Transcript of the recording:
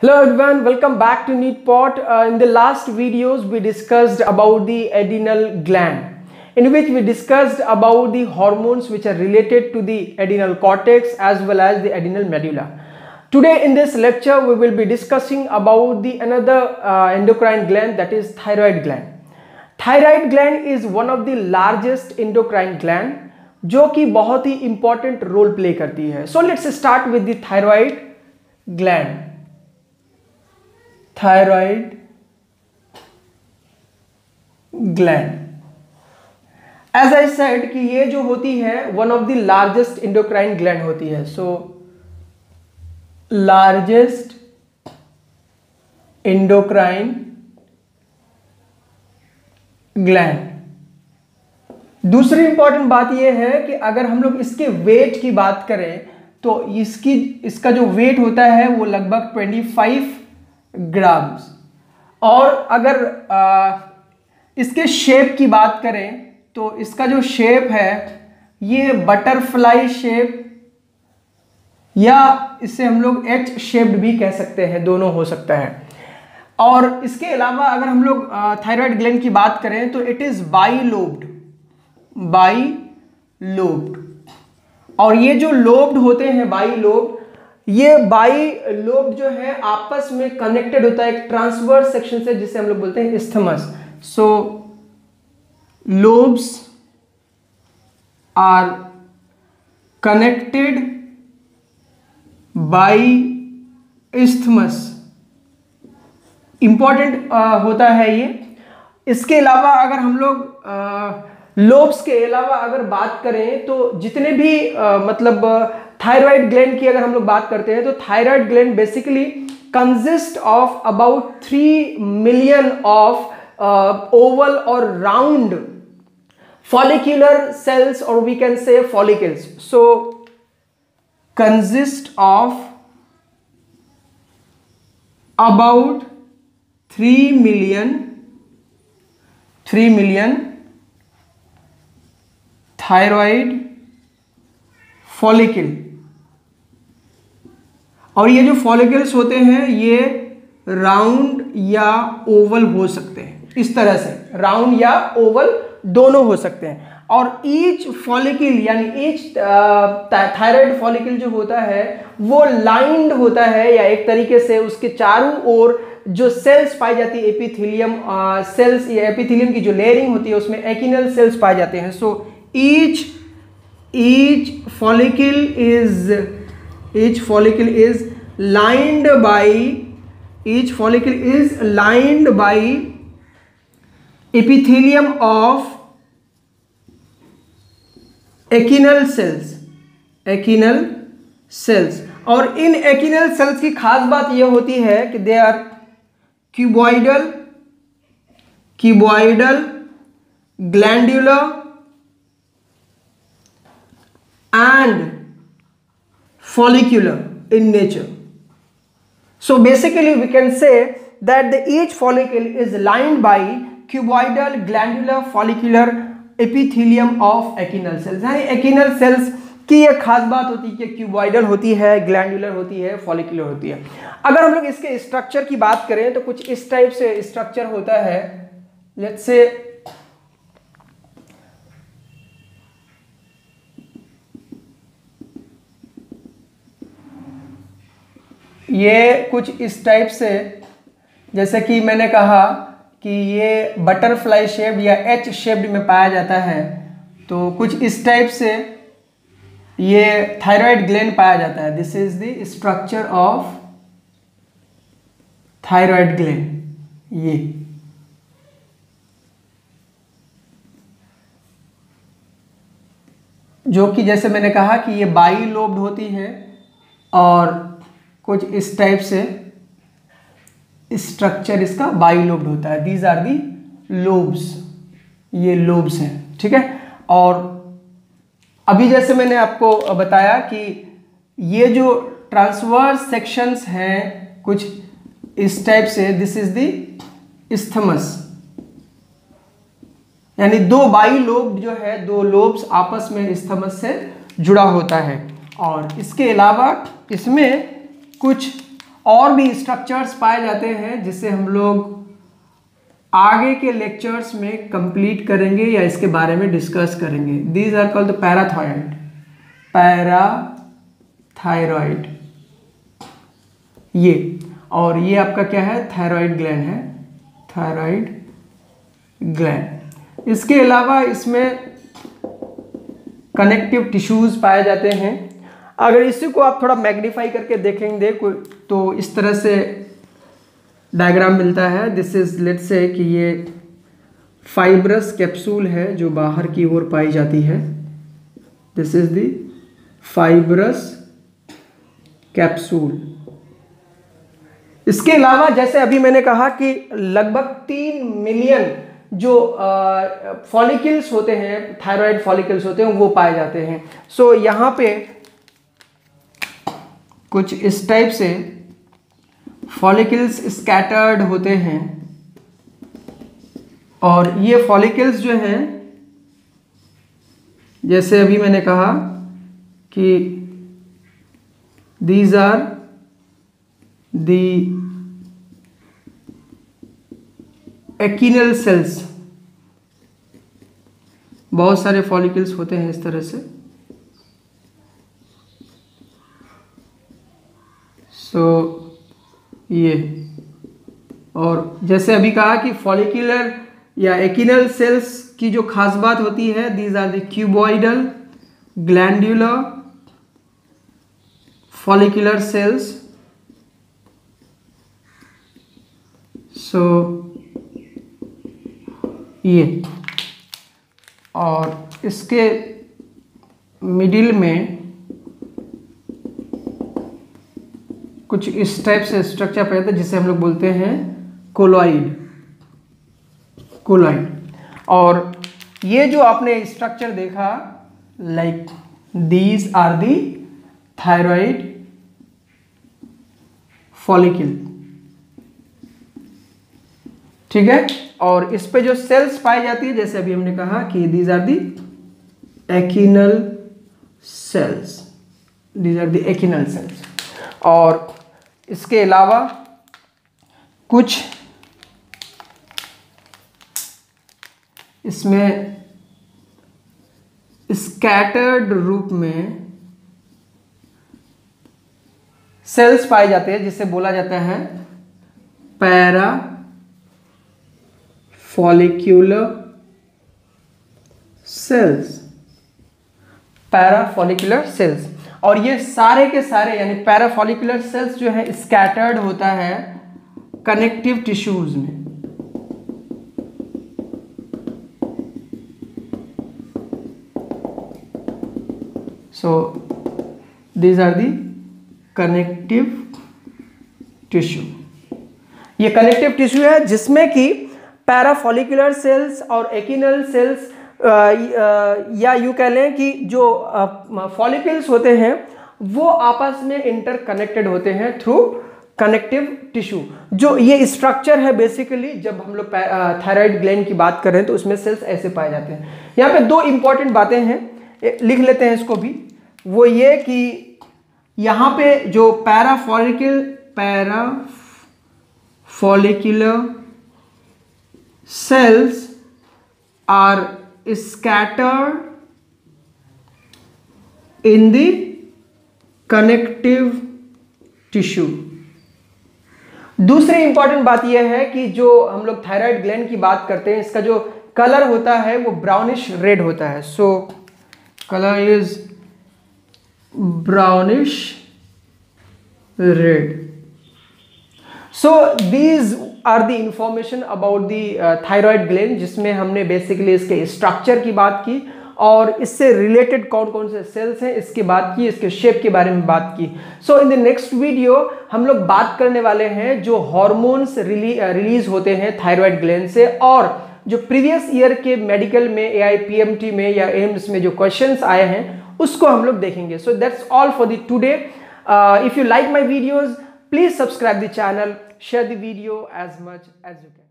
Hello everyone, welcome back to NEETPOT. In the last videos we discussed about the adrenal gland, in which we discussed about the hormones which are related to the adrenal cortex as well as the adrenal medulla. Today in this lecture we will be discussing about the another endocrine gland, that is thyroid gland. Thyroid gland is one of the largest endocrine gland जो कि बहुत ही important role play करती है. So let's start with the thyroid gland. Thyroid gland, as I said कि ये जो होती है one of the largest endocrine gland होती है. So largest endocrine gland. दूसरी इंपॉर्टेंट बात यह है कि अगर हम लोग इसके वेट की बात करें तो इसका जो वेट होता है वो लगभग 25 ग्राम्स. और अगर इसके शेप की बात करें तो इसका जो शेप है ये बटरफ्लाई शेप या इसे हम लोग एच शेप्ड भी कह सकते हैं, दोनों हो सकता है. और इसके अलावा अगर हम लोग थायराइड ग्लैंड की बात करें तो इट इज बाइलोब्ड. और ये जो लोब्ड होते हैं बाइलोब्ड, ये बाइलोब जो है आपस में कनेक्टेड होता है एक ट्रांसवर्स सेक्शन से जिसे हम लोग बोलते हैं isthmus. So lobes are connected by isthmus. Important होता है ये. इसके अलावा अगर हम लोग लोब्स के अलावा अगर बात करें तो जितने भी मतलब थायराइड ग्लैंड की अगर हम लोग बात करते हैं तो thyroid gland basically consist of about 3 million of oval और राउंड फॉलिक्यूलर सेल्स, और we can say follicles. So consist of about 3 million thyroid follicle. और ये जो फॉलिकल्स होते हैं ये राउंड या ओवल हो सकते हैं. इस तरह से राउंड या ओवल दोनों हो सकते हैं. और ईच फॉलिकल यानी ईच थायराइड फॉलिकल जो होता है वो लाइंड होता है, या एक तरीके से उसके चारों ओर जो सेल्स पाई जाती है एपिथेलियम सेल्स, या एपिथेलियम की जो लेयरिंग होती है उसमें एक्टिनल सेल्स पाए जाते हैं. सो each follicle is lined by epithelium of achinal cells. और इन एक्टिनल सेल्स की खास बात यह होती है कि they are cuboidal glandular and follicular in nature. So basically we can say that each follicle is lined by cuboidal glandular follicular epithelium of achinal cells. यानी achinal cells की एक खास बात होती है कि क्यूबॉइडल होती है, ग्लैंडुलर होती है, फॉलिकुलर होती है. अगर हम लोग इसके स्ट्रक्चर की बात करें तो कुछ इस टाइप से स्ट्रक्चर होता है. लेट्स से ये कुछ इस टाइप से, जैसे कि मैंने कहा कि ये बटरफ्लाई शेप या एच शेप्ड में पाया जाता है, तो कुछ इस टाइप से ये थायराइड ग्लैंड पाया जाता है. This is the structure of thyroid gland. ये जो कि जैसे मैंने कहा कि ये बाइलोब्ड होती है और कुछ इस टाइप से स्ट्रक्चर इसका बाइलोब्ड होता है. दीज आर दी लोब्स, ये लोब्स हैं. ठीक है. और अभी जैसे मैंने आपको बताया कि ये जो ट्रांसवर्स सेक्शंस हैं कुछ इस टाइप से, दिस इज द isthmus. यानी दो बाइलोब जो है, दो लोब्स आपस में isthmus से जुड़ा होता है. और इसके अलावा इसमें कुछ और भी स्ट्रक्चर्स पाए जाते हैं जिसे हम लोग आगे के लेक्चर्स में कंप्लीट करेंगे या इसके बारे में डिस्कस करेंगे। These are called parathyroid, parathyroid ये, और ये आपका क्या है, थायराइड ग्लैंड है, थायराइड ग्लैंड। इसके अलावा इसमें कनेक्टिव टिश्यूज पाए जाते हैं। अगर इसी को आप थोड़ा मैग्नीफाई करके देखेंगे तो इस तरह से डायग्राम मिलता है। दिस इज, लेट्स से कि ये फाइब्रस कैप्सूल है जो बाहर की ओर पाई जाती है। This is the fibrous capsule. इसके अलावा जैसे अभी मैंने कहा कि लगभग 3 मिलियन जो फॉलिकल्स होते हैं, थायराइड फॉलिकल्स होते हैं, वो पाए जाते हैं। सो यहाँ पे कुछ इस टाइप से फॉलिकल्स स्कैटर्ड होते हैं, और ये फॉलिकल्स जो हैं, जैसे अभी मैंने कहा कि these are the acinar sales, बहुत सारे फॉलिकल्स होते हैं इस तरह से। सो ये, और जैसे अभी कहा कि फॉलिकुलर या एकिनल सेल्स की जो खास बात होती है, these are the cuboidal glandular follicular cells. So ये, और इसके मिडिल में कुछ इस टाइप से स्ट्रक्चर पाया जाता है जिसे हम लोग बोलते हैं कोलॉइड, कोलॉइड। और ये जो आपने स्ट्रक्चर देखा, like these are the thyroid follicle, ठीक है। और इस पे जो सेल्स पाई जाती है, जैसे अभी हमने कहा कि these are the acinar cells, these are the acinar cells. और इसके अलावा कुछ इसमें स्कैटर्ड रूप में सेल्स पाए जाते हैं जिसे बोला जाता है para follicular cells, parafollicular cells. और ये सारे के सारे यानी पैराफॉलिकुलर सेल्स जो है स्कैटर्ड होता है कनेक्टिव टिश्यूज में। So these are the connective tissue. ये कनेक्टिव टिश्यू है जिसमें कि पैराफॉलिकुलर सेल्स और एकिनल सेल्स, या यूँ कह लें कि जो फॉलिकल्स होते हैं वो आपस में इंटरकनेक्टेड होते हैं थ्रू कनेक्टिव टिश्यू। जो ये स्ट्रक्चर है बेसिकली, जब हम लोग थायराइड ग्लैंड की बात कर रहे हैं तो उसमें सेल्स ऐसे पाए जाते हैं। यहाँ पे 2 इंपॉर्टेंट बातें हैं, लिख लेते हैं इसको भी। वो ये कि यहाँ पे जो parafollicular cells are scattered in the connective tissue। दूसरी इंपॉर्टेंट बात यह है कि जो हम लोग थायराइड ग्लैंड की बात करते हैं, इसका जो कलर होता है वो ब्राउनिश रेड होता है। So colour is brownish red. So these are the information about the thyroid gland, जिसमें हमने बेसिकली इसके स्ट्रक्चर की बात की और इससे रिलेटेड कौन कौन से सेल्स हैं इसकी बात की, इसके शेप के बारे में बात की। सो इन द नेक्स्ट वीडियो हम लोग बात करने वाले हैं जो हॉर्मोन्स रिलीज होते हैं थायराइड ग्लैंड से, और जो प्रीवियस ईयर के मेडिकल में AIPMT में या एम्स में जो क्वेश्चंस आए हैं उसको हम लोग देखेंगे। So that's all for the today. If you like my videos, please subscribe the channel, share the video as much as you can.